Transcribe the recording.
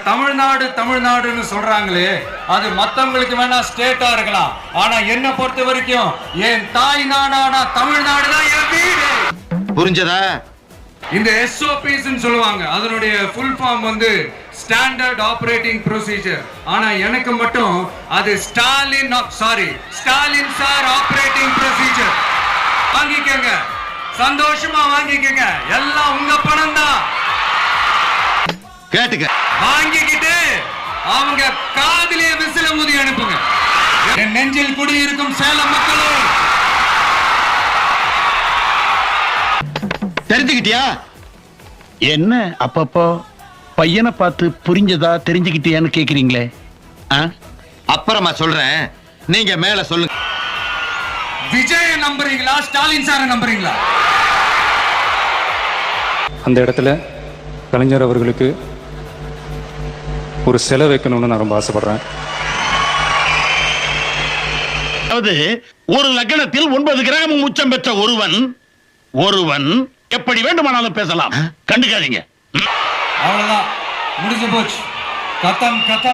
தமிழ்நாடு தமிழ்நாடுன்னு சொல்றாங்களே, அது மத்தவங்களுக்கு வேணா ஸ்டேட்டா இருக்கலாம். ஆனா என்ன பொறுத்த வரைக்கும் என் தாய் நாடான தமிழ்நாடு தான் என் வீடு. புரிஞ்சதா? இந்த SOPs சொல்லுவாங்க, அதனுடைய ஃபுல் ஃபார்ம் வந்து ஸ்டாண்டர்ட் ஆபரேட்டிங் ப்ரொசீஜர். ஆனா எனக்கு மட்டும் அது ஸ்டாலின் சார் ஆபரேட்டிங் ப்ரொசீஜர். வாங்கிக்கங்க, சந்தோஷமா வாங்கிக்கங்க, எல்லாம் உங்க பணம் தான். கேட்டுக்க. வாங்கிக்கிட்டு அவங்க காதிலே விசில ஊதி அனுப்புங்க. என் நெஞ்சில் குடியிருக்கும் சேலம் மக்களே, தெரிஞ்சுக்கிட்டியா? என்ன அப்பப்போ பையனை பார்த்து புரிஞ்சதா தெரிஞ்சுக்கிட்டியான்னு கேக்குறீங்களே? அப்புறமா சொல்றேன், நீங்க மேல சொல்லுங்க. விஜய நம்புறீங்களா, ஸ்டாலின் சார நம்புறீங்களா? அந்த இடத்துல கலைஞர் அவர்களுக்கு ஒரு சிலை வைக்கணும்னு நான் ரொம்ப ஆசைப்படுறேன். அதாவது ஒரு லக்னத்தில் 9 கிராம் உச்சம் பெற்ற ஒருவன் எப்படி வேண்டுமானாலும் பேசலாம், கண்டுக்காதீங்க. அவ்வளவுதான், முடிஞ்சு போச்சு. கத்தம்.